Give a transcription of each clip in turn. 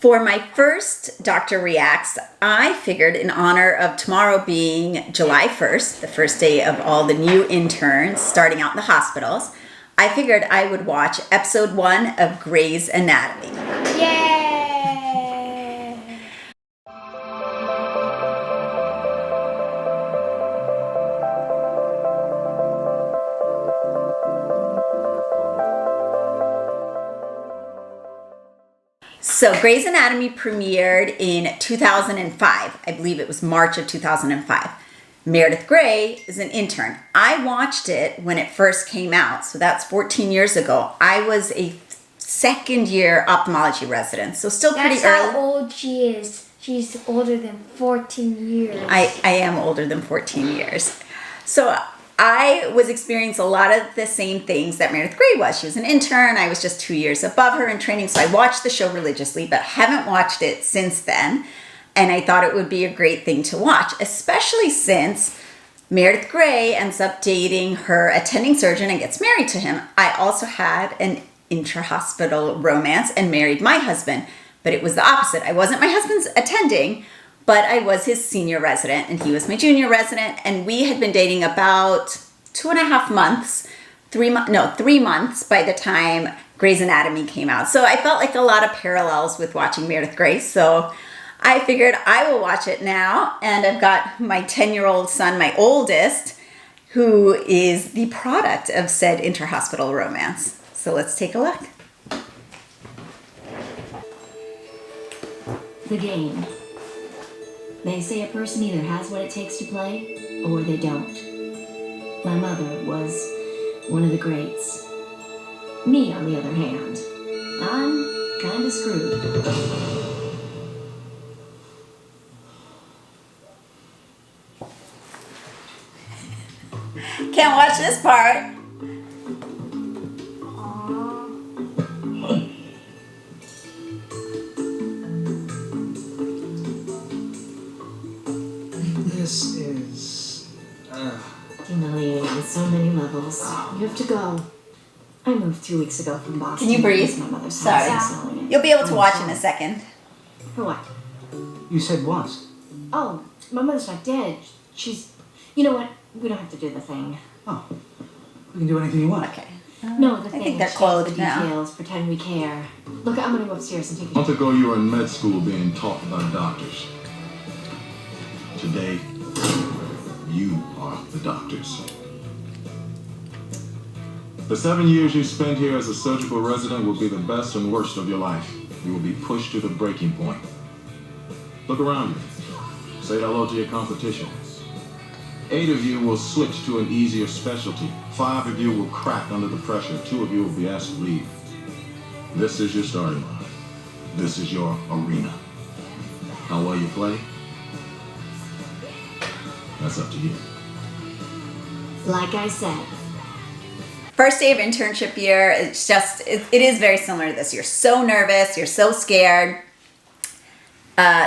For my first Doctor Reacts, I figured in honor of tomorrow being July 1st, the first day of all the new interns starting out in the hospitals, I figured I would watch episode 1 of Grey's Anatomy. Yay! So Grey's Anatomy premiered in 2005. I believe it was March of 2005. Meredith Grey is an intern. I watched it when it first came out, so that's 14 years ago. I was a second year ophthalmology resident, so still pretty early. That's how old she is. She's older than 14 years. I am older than 14 years. So I was experiencing a lot of the same things that Meredith Grey was. She was an intern. I was just 2 years above her in training, so I watched the show religiously, but haven't watched it since then. And I thought it would be a great thing to watch, especially since Meredith Grey ends up dating her attending surgeon and gets married to him. I also had an intra-hospital romance and married my husband, but it was the opposite. I wasn't my husband's attending, but I was his senior resident and he was my junior resident, and we had been dating about 2.5 months, 3 months by the time Grey's Anatomy came out. So I felt like a lot of parallels with watching Meredith Grey. So I figured I will watch it now, and I've got my 10-year-old son, my oldest, who is the product of said inter-hospital romance. So let's take a look. The game. They say a person either has what it takes to play, or they don't. My mother was one of the greats. Me, on the other hand, I'm kinda screwed. Can't watch this part. This is Humiliating on so many levels. You have to go. I moved 2 weeks ago from Boston. Can you breathe? It's my mother's Sorry. house. I'm selling it. You'll be able to watch in a second. For what? You said what? Oh, my mother's not dead. She's... You know what? We don't have to do the thing. Oh, we can do anything you want. Okay. No, the I thing. think they're Change clothed the now. details. Pretend we care. Look, I'm gonna go upstairs and take A a... month ago, you were in med school being taught by doctors. Today, you are the doctors. The 7 years you spend here as a surgical resident will be the best and worst of your life. You will be pushed to the breaking point. Look around you. Say hello to your competition. 8 of you will switch to an easier specialty. 5 of you will crack under the pressure. 2 of you will be asked to leave. This is your starting line. This is your arena. How well you play? That's up to you. Like I said, First day of internship year, it's just, it is very similar to this. You're so nervous, you're so scared.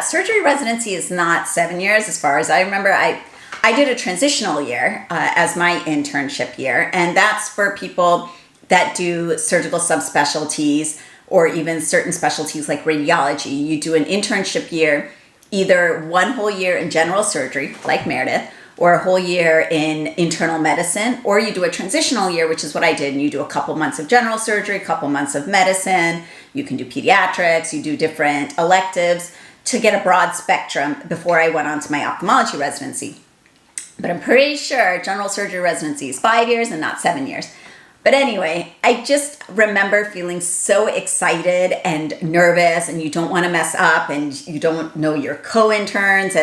Surgery residency is not 7 years as far as I remember. I did a transitional year as my internship year, and that's for people that do surgical subspecialties or even certain specialties like radiology. You do an internship year, either 1 whole year in general surgery, like Meredith, or a whole year in internal medicine, or you do a transitional year, which is what I did, and you do a couple months of general surgery, a couple months of medicine, you can do pediatrics, you do different electives to get a broad spectrum before I went on to my ophthalmology residency. But I'm pretty sure general surgery residency is 5 years and not 7 years. But anyway, I just remember feeling so excited and nervous, and you don't want to mess up, and you don't know your co-interns,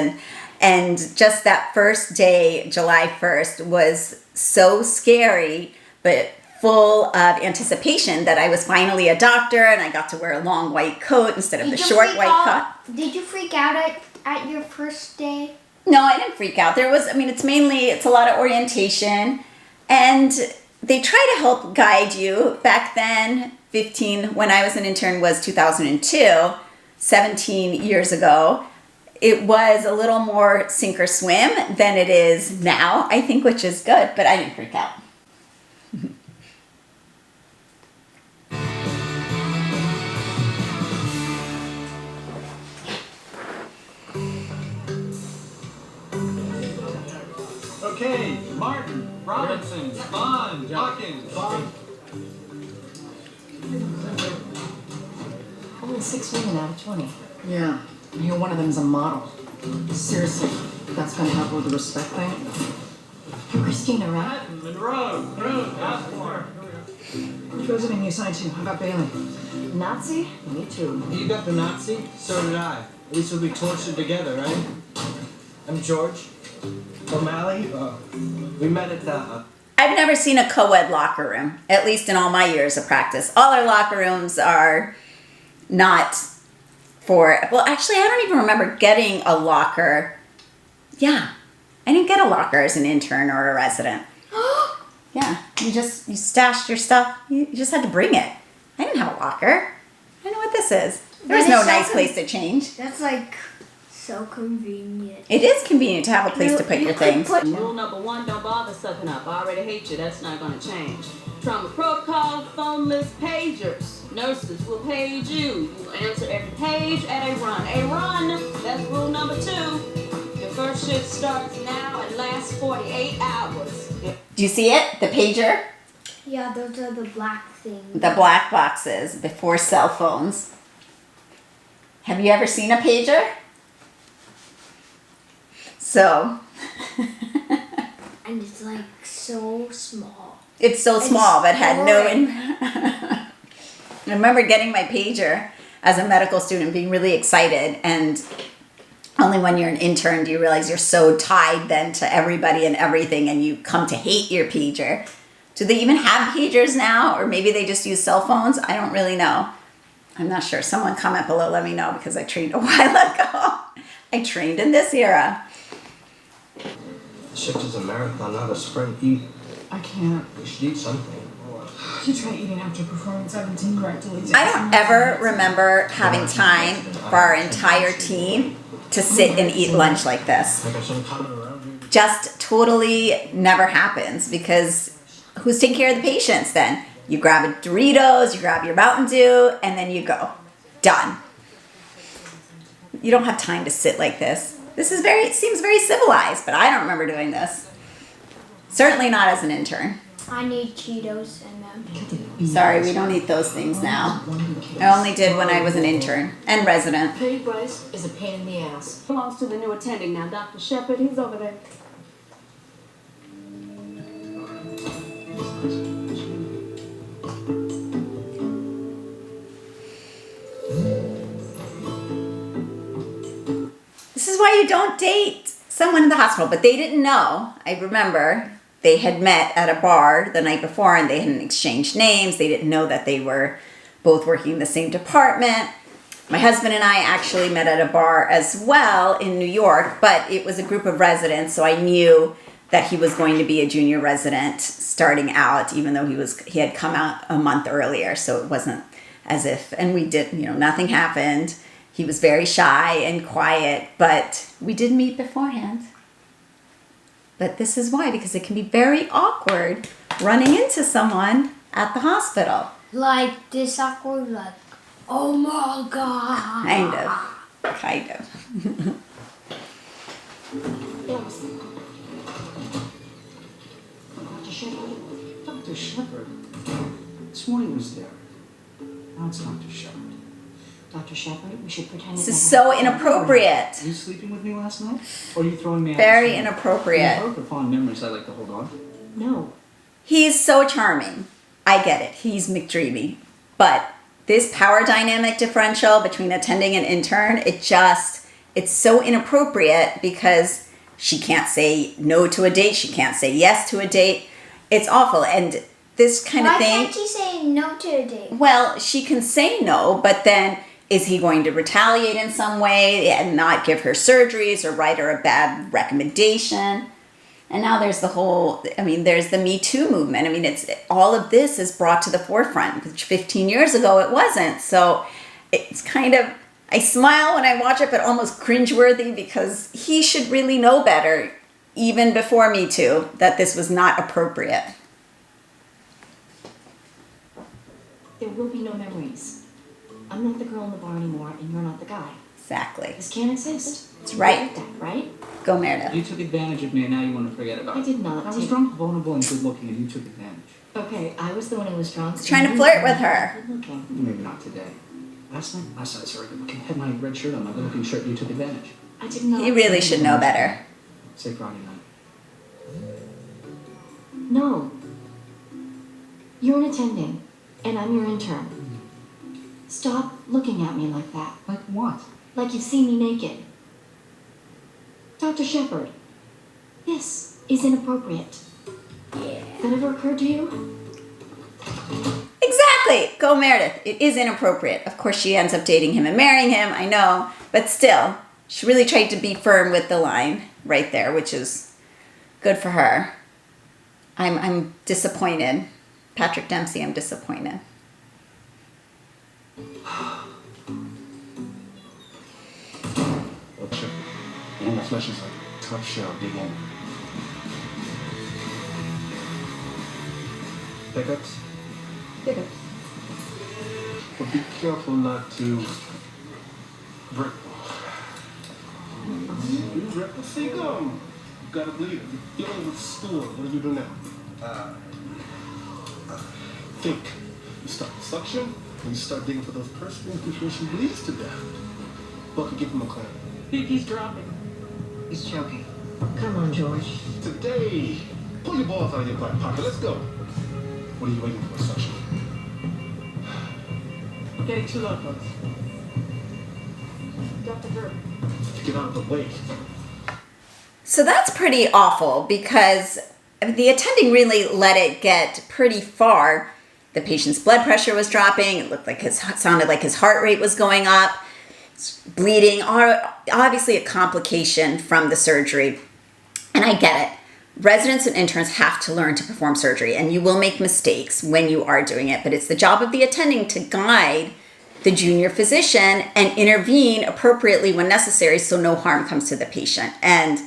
and just that first day, July 1st, was so scary, but full of anticipation that I was finally a doctor and I got to wear a long white coat instead of the short white coat. Did you freak out at your first day? No, I didn't freak out. It's a lot of orientation, and they try to help guide you. Back then, when I was an intern was 2002, 17 years ago. It was a little more sink or swim than it is now, I think, which is good, but I didn't freak out. Robinson, Bond, Hawkins, Bond. Only 6 women out of 20. Yeah, I hear one of them's a model. Seriously, that's gonna help with the respect thing? Christina, right? Patton, Monroe, Groom, Osborne. Which resident you assigned to? How about Bailey? Nazi? Me too. You got the Nazi? So did I. At least we'll be tortured together, right? I'm George. O'Malley. We met at the... I've never seen a co-ed locker room, at least in all my years of practice. All our locker rooms are not for, well, actually, I don't even remember getting a locker. Yeah, I didn't get a locker as an intern or a resident. Yeah, you stashed your stuff. You just had to bring it. I didn't have a locker. I know what this is. There was no nice place to change. That's like so convenient. It is convenient to have a place to put your things. Rule number 1, don't bother sucking up. I already hate you. That's not going to change. Trauma protocol, phone list, pagers. Nurses will page you. You will answer every page at a run. A run, that's rule number 2. Your first shift starts now and lasts 48 hours. Do you see it? The pager? Yeah, those are the black things. The black boxes before cell phones. Have you ever seen a pager? So. And it's like so small. It's so small, but had no. I remember getting my pager as a medical student, being really excited, and only when you're an intern do you realize you're so tied then to everybody and everything, and you come to hate your pager. Do they even have pagers now, or maybe they just use cell phones? I don't really know. I'm not sure. Someone comment below, let me know, because I trained a while ago. I trained in this era. Shift is a marathon, not a sprint. Eat. I can't. You should eat something. You try eating after performing 17 correctly. I don't ever remember having time for our entire team to sit and eat lunch like this. I got some coming around here. Just totally never happens, because who's taking care of the patients then? You grab a Doritos, you grab your Mountain Dew, and then you go. Done. You don't have time to sit like this. It seems very civilized, but I don't remember doing this. Certainly not as an intern. I need Cheetos and Sorry, we don't eat those things now. I only did when I was an intern and resident. Petty Bryce is a pain in the ass. Belongs to the new attending now. Dr. Shepard, he's over there. This is why you don't date someone in the hospital. But they didn't know. I remember they had met at a bar the night before and they hadn't exchanged names. They didn't know that they were both working in the same department. My husband and I actually met at a bar as well in New York, but it was a group of residents, so I knew that he was going to be a junior resident starting out, even though he had come out a month earlier, so it wasn't as if, and we did, nothing happened. He was very shy and quiet, but we did meet beforehand. But this is why, because it can be very awkward running into someone at the hospital. like this awkward, like, oh my god. Kind of. Yes. Dr. Shepard. This morning was there. Now it's Dr. Shepard. Dr. Shepard, we should pretend This it is never so happened. inappropriate. Were you sleeping with me last night? Or are you throwing me out? Very the street? inappropriate. Both are fond memories I like to hold on. No. He's so charming. I get it. He's McDreamy. But this power dynamic differential between attending and intern, it's so inappropriate because she can't say no to a date. She can't say yes to a date. It's awful. And this kind of Why thing. can't she say no to a date? Well, she can say no, but then is he going to retaliate in some way and not give her surgeries or write her a bad recommendation? And now there's there's the Me Too movement. It's all of this is brought to the forefront, which 15 years ago it wasn't. So it's kind of, I smile when I watch it, but almost cringeworthy because he should really know better, even before Me Too, that this was not appropriate. There will be no memories. I'm not the girl in the bar anymore, and you're not the guy. Exactly. This can't exist. That's right. You get that, right? Go, Meredith. You took advantage of me and now you want to forget about it. I did not I was take- drunk, vulnerable, and good looking, and you took advantage. Okay, I was the one who was drunk. He's trying to flirt with her. Good looking. Maybe not today. Last night I saw a good looking had my red shirt on, my good looking shirt, and you took advantage. I did not. He really should know better. Say Friday night. No. You're an attending, and I'm your intern. Stop looking at me like that. Like what? Like you've seen me naked. Dr. Shepard, this is inappropriate. That ever occurred to you? Exactly. Go, Meredith. It is inappropriate. Of course, she ends up dating him and marrying him. I know. But still, she really tried to be firm with the line right there, which is good for her. I'm disappointed. Patrick Dempsey, I'm disappointed. Okay. And the flesh is like a tough shell. Dig in. Pickups? Pickups. But be careful not to break. You rip the sea gum. You gotta bleed it. You're dealing with stool. What do you do now? Think. You start the suction, and you start digging for those purse strings before she bleeds to death. Bucky, give him a clamp. He's dropping. He's choking. Come on, George. Today, pull your balls out of your back pocket. Let's go. What are you waiting for, suction? Getting too low, folks. Dr. Drew. Get out of the way. So that's pretty awful because the attending really let it get pretty far. The patient's blood pressure was dropping. It looked like sounded like his heart rate was going up. Bleeding, obviously a complication from the surgery. And I get it. Residents and interns have to learn to perform surgery, and you will make mistakes when you are doing it, but it's the job of the attending to guide the junior physician and intervene appropriately when necessary so no harm comes to the patient. And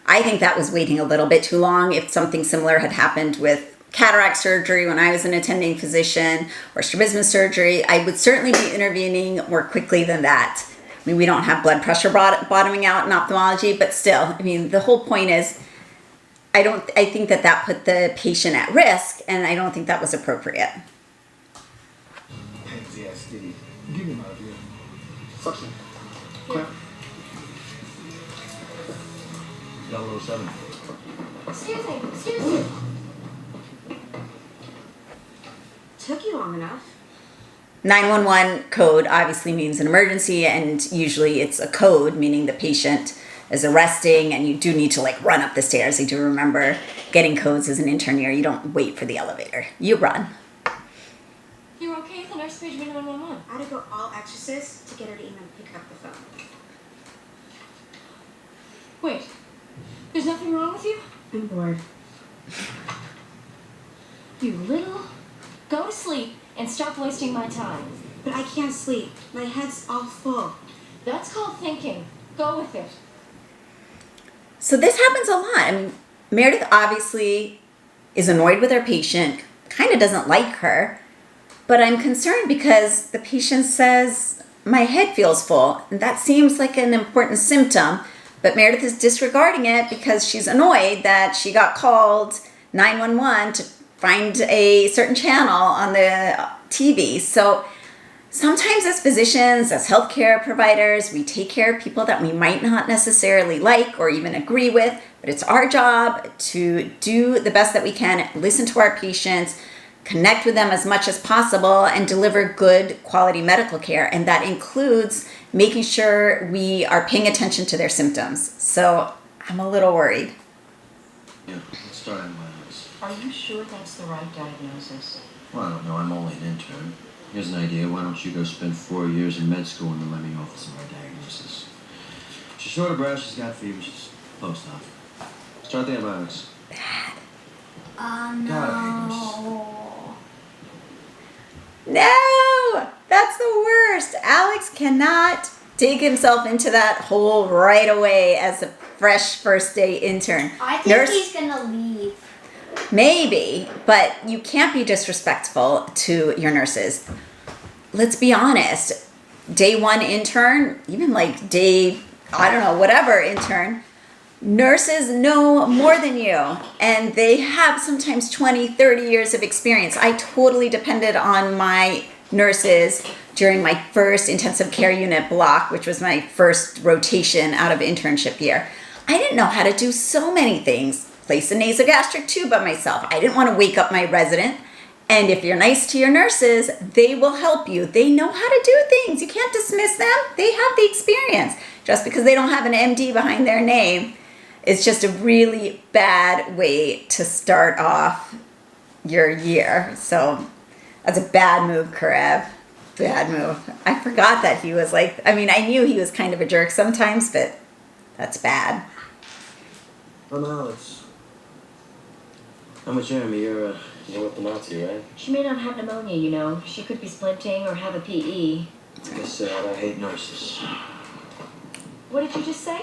I think that was waiting a little bit too long. If something similar had happened with cataract surgery when I was an attending physician or strabismus surgery, I would certainly be intervening more quickly than that. I mean, we don't have blood pressure bottoming out in ophthalmology, but still, I mean, the whole point is I think that put the patient at risk, and I don't think that was appropriate. Yeah, Steve. Give me my idea. Suction. Clamp. Yellow 7. Excuse me. Took you long enough. 911 code obviously means an emergency, and usually it's a code, meaning the patient is arresting and you do need to like run up the stairs. I do remember getting codes as an intern year. You don't wait for the elevator. You run. You're okay with the nurse page 911? I had to go all exorcist to get her to even pick up the phone. Wait, there's nothing wrong with you? I'm bored. You little... Go to sleep and stop wasting my time. But I can't sleep. My head's all full. That's called thinking. Go with it. So this happens a lot. I mean, Meredith obviously is annoyed with her patient, kind of doesn't like her, but I'm concerned because the patient says, my head feels full. And that seems like an important symptom, but Meredith is disregarding it because she's annoyed that she got called 911 to find a certain channel on the TV. So sometimes as physicians, as healthcare providers, we take care of people that we might not necessarily like or even agree with, but it's our job to do the best that we can, listen to our patients, connect with them as much as possible, and deliver good quality medical care. And that includes making sure we are paying attention to their symptoms. So I'm a little worried. Yeah, let's start on my list. Are you sure that's the right diagnosis? Well, I don't know. I'm only an intern. Here's an idea. Why don't you go spend 4 years in med school and then let me know if it's the right diagnosis? She's short of breath. She's got fever. She's close enough. Start the antibiotics. No. No, that's the worst. Alex cannot dig himself into that hole right away as a fresh first day intern. I think he's gonna leave. Maybe, but you can't be disrespectful to your nurses. let's be honest, day one intern, even like day, I don't know, whatever intern, nurses know more than you, and they have sometimes 20, 30 years of experience. I totally depended on my nurses during my first intensive care unit block, which was my first rotation out of internship year. I didn't know how to do so many things. Place a nasogastric tube by myself. I didn't want to wake up my resident. And if you're nice to your nurses, they will help you. They know how to do things. You can't dismiss them. They have the experience. Just because they don't have an MD behind their name, it's just a really bad way to start off your year. So that's a bad move, Karev. Bad move. I forgot that he was like, I mean, I knew he was kind of a jerk sometimes, but that's bad. I'm Alex. I'm with Jeremy. You're with the Nazi, right? She may not have pneumonia, you know. She could be splinting or have a PE. Like I said, I hate nurses. What did you just say?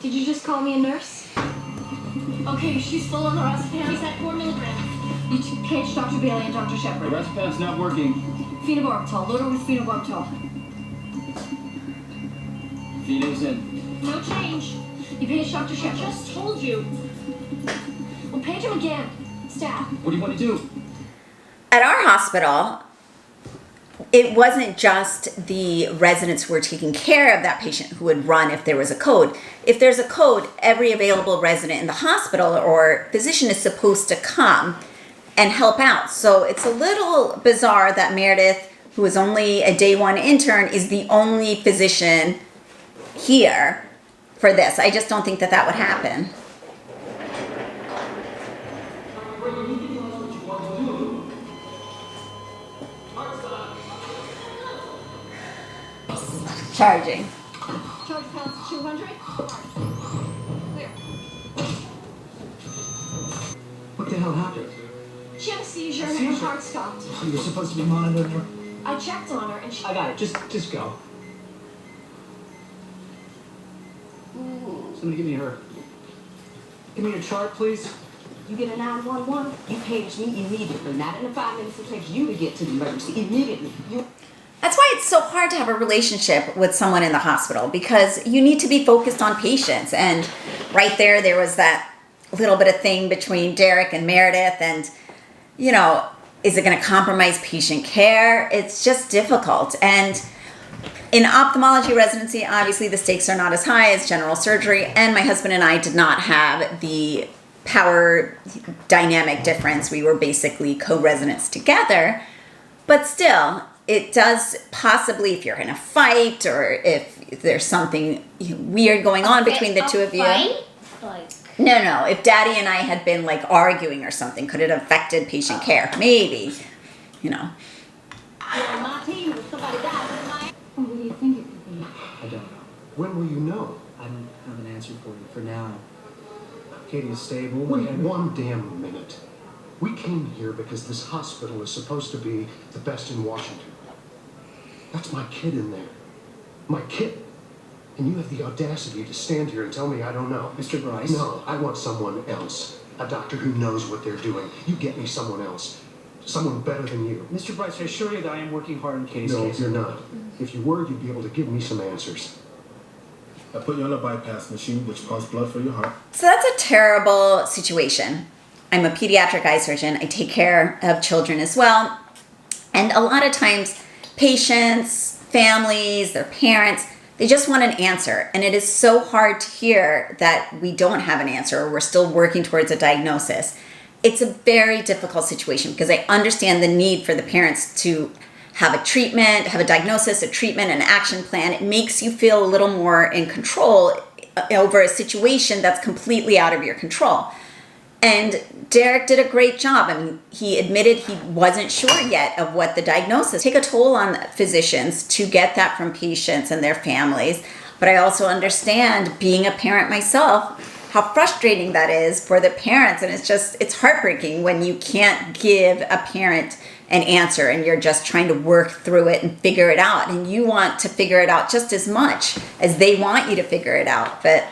Did you just call me a nurse? Okay, she's full on the Razepam. She's at 4 milligrams. You pitch Dr. Bailey and Dr. Shepard. The Razepam's not working. Phenobarbital. Load her with phenobarbital. Pheno's in. No change. You page Dr. Shepard. Just told you. Well, page him again. Staff. What do you want to do? At our hospital, it wasn't just the residents who were taking care of that patient who would run if there was a code. If there's a code, every available resident in the hospital or physician is supposed to come and help out. So it's a little bizarre that Meredith, who is only a day one intern, is the only physician here for this. I just don't think that that would happen. Charging. Charge pounds 200. Clear. What the hell happened? She had a seizure and her heart stopped. So you're supposed to be monitoring her? I checked on her and she... I got it. Just go. Somebody give me her. Give me your chart, please. You get a 911, you page me immediately. Not in the 5 minutes it takes you to get to the emergency. Immediately. That's why it's so hard to have a relationship with someone in the hospital, because you need to be focused on patients. And right there was that little bit of thing between Derek and Meredith, and, you know, is it going to compromise patient care? It's just difficult. And in ophthalmology residency, obviously the stakes are not as high as general surgery, and my husband and I did not have the power dynamic difference. We were basically co-residents together, but still, it does possibly, if you're in a fight or if there's something weird going on between the two of you. Like, No. If Daddy and I had been like arguing or something, could it have affected patient care? Maybe, you know. On my team, if somebody dies, What do you think it could be? I don't know. When will you know? I don't have an answer for you for now. Katie is stable. Wait one damn minute. We came here because this hospital is supposed to be the best in Washington. That's my kid in there. My kid. And you have the audacity to stand here and tell me I don't know. Mr. Bryce? No, I want someone else. A doctor who knows what they're doing. You get me someone else. Someone better than you. Mr. Bryce, I assure you that I am working hard on Katie's No, case. you're not. If you were, you'd be able to give me some answers. I put you on a bypass machine, which pumps blood for your heart. So that's a terrible situation. I'm a pediatric eye surgeon. I take care of children as well. And a lot of times, patients, families, their parents, they just want an answer. And it is so hard to hear that we don't have an answer or we're still working towards a diagnosis. It's a very difficult situation because I understand the need for the parents to have a treatment, have a diagnosis, a treatment, an action plan. It makes you feel a little more in control over a situation that's completely out of your control. And Derek did a great job. I mean, he admitted he wasn't sure yet of what the diagnosis. Take a toll on physicians to get that from patients and their families. But I also understand, being a parent myself, how frustrating that is for the parents. And it's heartbreaking when you can't give a parent an answer and you're just trying to work through it and figure it out. And you want to figure it out just as much as they want you to figure it out. But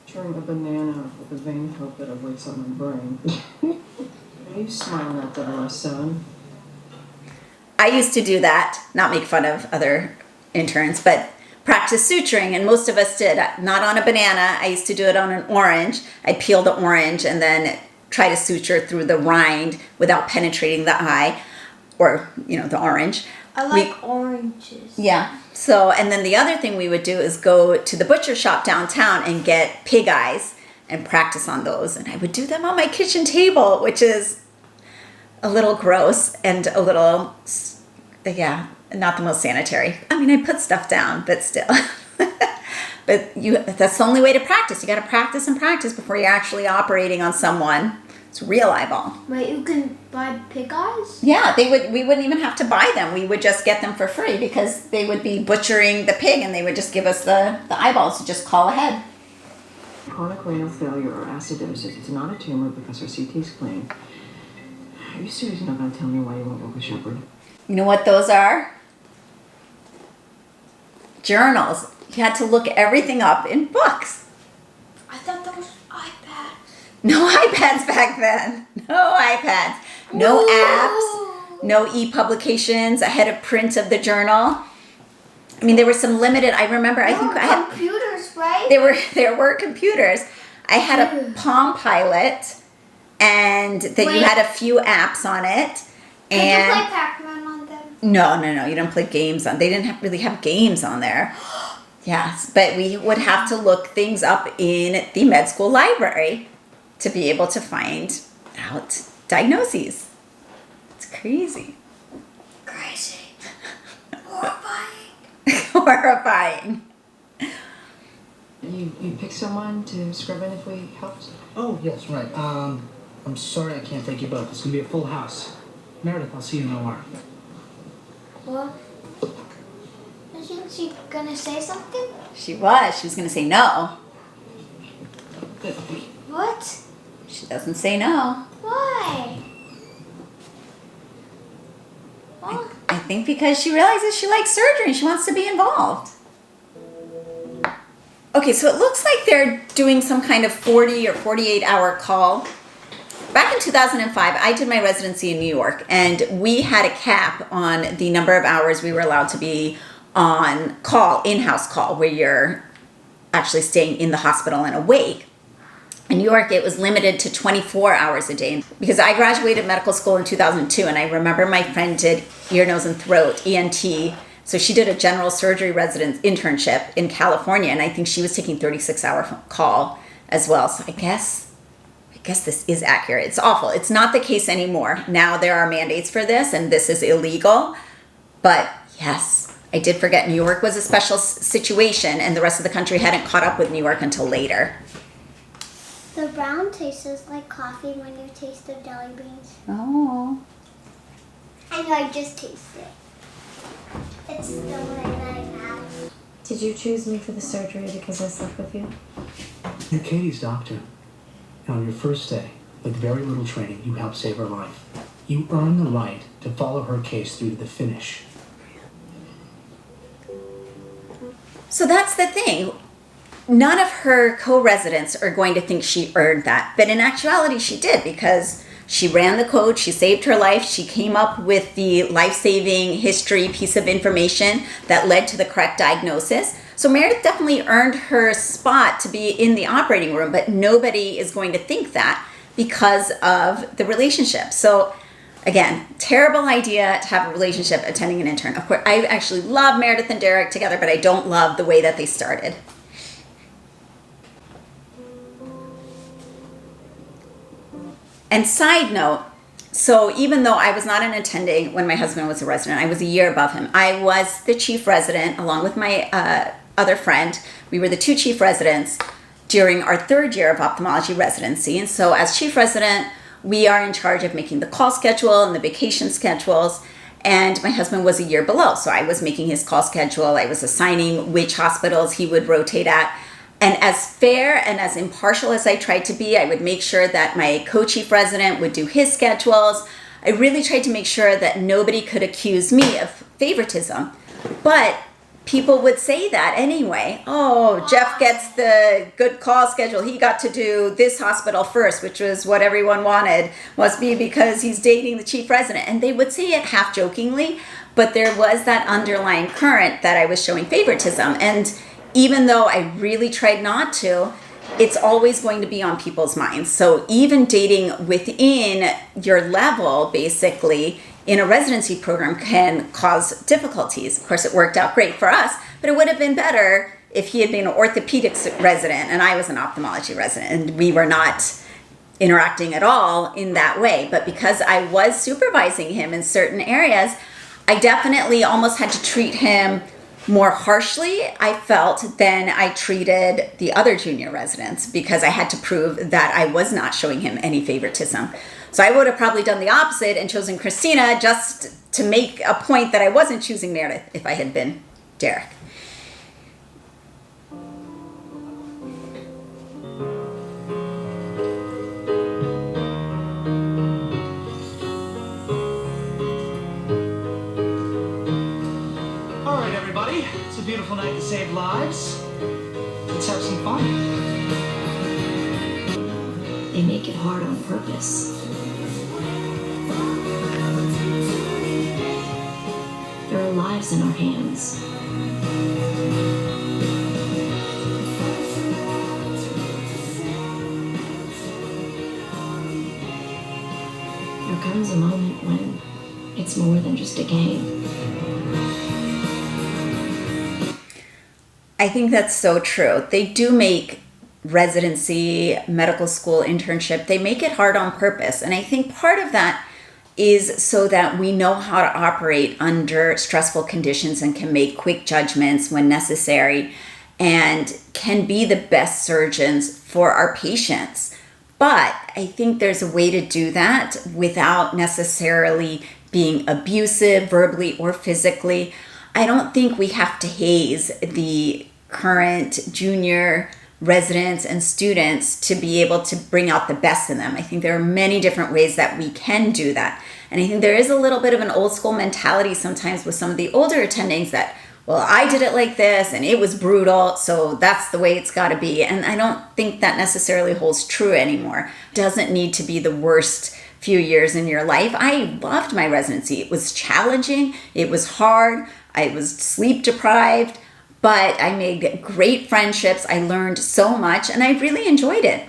Turn a banana with a vein hope that wakes up my brain. Are you smiling at that, my son? I used to do that, not make fun of other interns, but practice suturing, and most of us did. Not on a banana. I used to do it on an orange. I'd peel the orange and then try to suture through the rind without penetrating the eye, or, the orange. I like oranges. Yeah. So, and then the other thing we would do is go to the butcher shop downtown and get pig eyes and practice on those. And I would do them on my kitchen table, which is a little gross and a little, not the most sanitary. I mean, I put stuff down, but still. But that's the only way to practice. You got to practice and practice before you're actually operating on someone. It's real eyeball. Wait, you can buy pig eyes? Yeah, we wouldn't even have to buy them. We would just get them for free because they would be butchering the pig and they would just give us the eyeballs to just call ahead. Chronic renal failure or acidosis. It's not a tumor because her CT's clean. Are you seriously not going to tell me why you won't work with Shepherd? You know what those are? Journals. You had to look everything up in books. I thought that was iPads. No iPads back then. No iPads. No apps. No e-publications ahead of print of the journal. I mean, there were some limited. I remember. I think I had computers, right? There were computers. I had a Palm Pilot, and that you had a few apps on it. Did And you play Pac-Man on them? No. You don't play games on. They didn't really have games on there. Yes, but we would have to look things up in the med school library to be able to find out diagnoses. It's crazy. Crazy. Horrifying. Horrifying. You pick someone to scrub in if we helped? Oh, yes, right. I'm sorry I can't take you both. It's going to be a full house. Meredith, I'll see you in an hour. What? Isn't she gonna say something? She was going to say no. What? She doesn't say no. Why? What? I think because she realizes she likes surgery and she wants to be involved. Okay, so it looks like they're doing some kind of 40 or 48 hour call. Back in 2005, I did my residency in New York, and we had a cap on the number of hours we were allowed to be on call, in-house call, where you're actually staying in the hospital and awake. In New York, it was limited to 24 hours a day. Because I graduated medical school in 2002, and I remember my friend did ear, nose, and throat, ENT. So she did a general surgery internship in California, and I think she was taking 36-hour call as well. So I guess this is accurate. It's awful. It's not the case anymore. Now there are mandates for this, and this is illegal. But yes, I did forget New York was a special situation, and the rest of the country hadn't caught up with New York until later. The brown tastes like coffee when you taste the jelly beans. Oh. I know, I just tasted it. It's the one that I have. Did you choose me for the surgery because I slept with you? You're Katie's doctor. And on your first day, with very little training, you helped save her life. You earn the right to follow her case through to the finish. So that's the thing. None of her co-residents are going to think she earned that. But in actuality, she did, because she ran the code, she saved her life, she came up with the life-saving history piece of information that led to the correct diagnosis. So Meredith definitely earned her spot to be in the operating room, but nobody is going to think that because of the relationship. So again, terrible idea to have a relationship attending an intern. Of course, I actually love Meredith and Derek together, but I don't love the way that they started. And side note, so even though I was not an attending when my husband was a resident, I was a year above him. I was the chief resident along with my other friend. We were the two chief residents during our third year of ophthalmology residency. And so as chief resident, we are in charge of making the call schedule and the vacation schedules. And my husband was a year below. So I was making his call schedule. I was assigning which hospitals he would rotate at. And as fair and as impartial as I tried to be, I would make sure that my co-chief resident would do his schedules. I really tried to make sure that nobody could accuse me of favoritism. But people would say that anyway. Oh, Jeff gets the good call schedule. He got to do this hospital first, which was what everyone wanted. Must be because he's dating the chief resident. And they would say it half jokingly, but there was that underlying current that I was showing favoritism. And even though I really tried not to, it's always going to be on people's minds. So even dating within your level, basically, in a residency program can cause difficulties. Of course, it worked out great for us, but it would have been better if he had been an orthopedics resident and I was an ophthalmology resident and we were not interacting at all in that way. But because I was supervising him in certain areas, I definitely almost had to treat him more harshly, I felt, than I treated the other junior residents, because I had to prove that I was not showing him any favoritism. So I would have probably done the opposite and chosen Christina just to make a point that I wasn't choosing Meredith if I had been Derek. All right, everybody. It's a beautiful night to save lives. Let's have some fun. They make it hard on purpose. There are lives in our hands. There comes a moment when it's more than just a game. I think that's so true. They do make residency, medical school, internship, they make it hard on purpose. And I think part of that is so that we know how to operate under stressful conditions and can make quick judgments when necessary and can be the best surgeons for our patients. But I think there's a way to do that without necessarily being abusive, verbally or physically. I don't think we have to haze the current junior residents and students to be able to bring out the best in them. I think there are many different ways that we can do that. And I think there is a little bit of an old school mentality sometimes with some of the older attendings that, well, I did it like this and it was brutal, so that's the way it's got to be. And I don't think that necessarily holds true anymore. It doesn't need to be the worst few years in your life. I loved my residency. It was challenging. It was hard. I was sleep deprived, but I made great friendships. I learned so much and I really enjoyed it.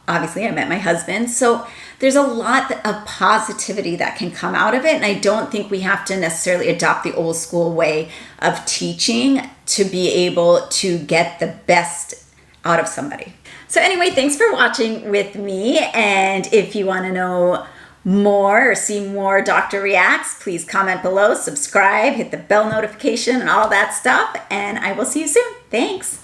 Obviously, I met my husband. So there's a lot of positivity that can come out of it. And I don't think we have to necessarily adopt the old school way of teaching to be able to get the best out of somebody. So anyway, thanks for watching with me. And if you want to know more or see more Dr. Reacts, please comment below, subscribe, hit the bell notification and all that stuff. And I will see you soon. Thanks.